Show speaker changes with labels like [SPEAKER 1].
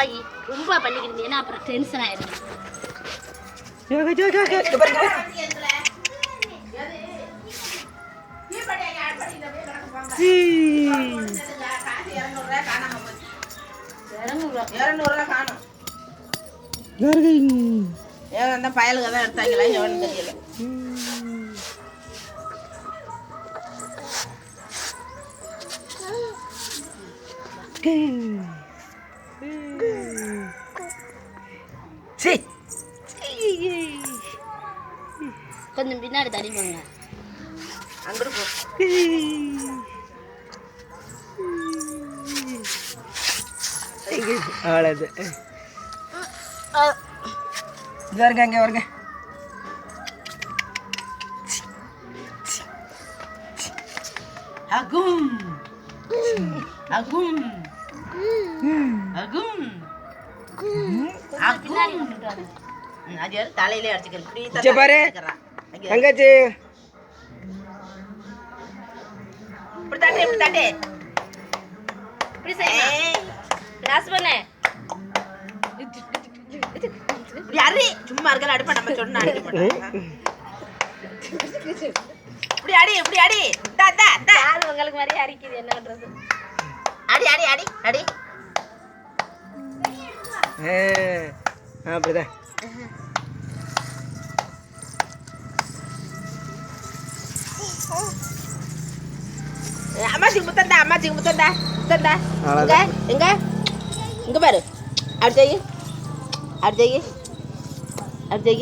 [SPEAKER 1] ஆகி ரொம்ப பண்ணிக்கிட்டு ஏன்னா அப்புறம் டென்ஷன் ஆயிடும்.
[SPEAKER 2] பயலுக்கு தான் எடுத்தாங்களா எவனு தெரியல.
[SPEAKER 1] கொஞ்சம் பின்னாடி தள்ளி போங்க.
[SPEAKER 2] அங்கிட்டு போ.
[SPEAKER 3] அவ்வளோது. இது வருங்க இங்கே வருங்க.
[SPEAKER 2] அகும் அகும் அகும்
[SPEAKER 1] பின்னாடி கொண்டுட்டு வாங்க.
[SPEAKER 2] அது யாரு தலையிலே அடிச்சுக்கிறேன்.
[SPEAKER 3] இங்க பாரு தங்கச்சி.
[SPEAKER 2] இப்படி தட்டு இப்படி தட்டு.
[SPEAKER 1] இப்படி செய்யணும். கிளாஸ் பண்ணு.
[SPEAKER 2] யாரு சும்மா இருக்கல அடிப்பா நம்ம சொன்னா அடிக்க மாட்டாங்க. இப்படி அடி இப்படி அடி. தா தா தா.
[SPEAKER 1] யாரு உங்களுக்கு மாதிரி அரிக்குது என்ன பண்றது?
[SPEAKER 2] அடி அடி அடி அடி.
[SPEAKER 3] அப்படிதான்.
[SPEAKER 2] அம்மாச்சிக்கு முத்தந்தா அம்மாச்சிக்கு முத்தந்தா முத்தந்தா. எங்க எங்க இங்க பாரு. அடுத்து அடுத்து அடுத்து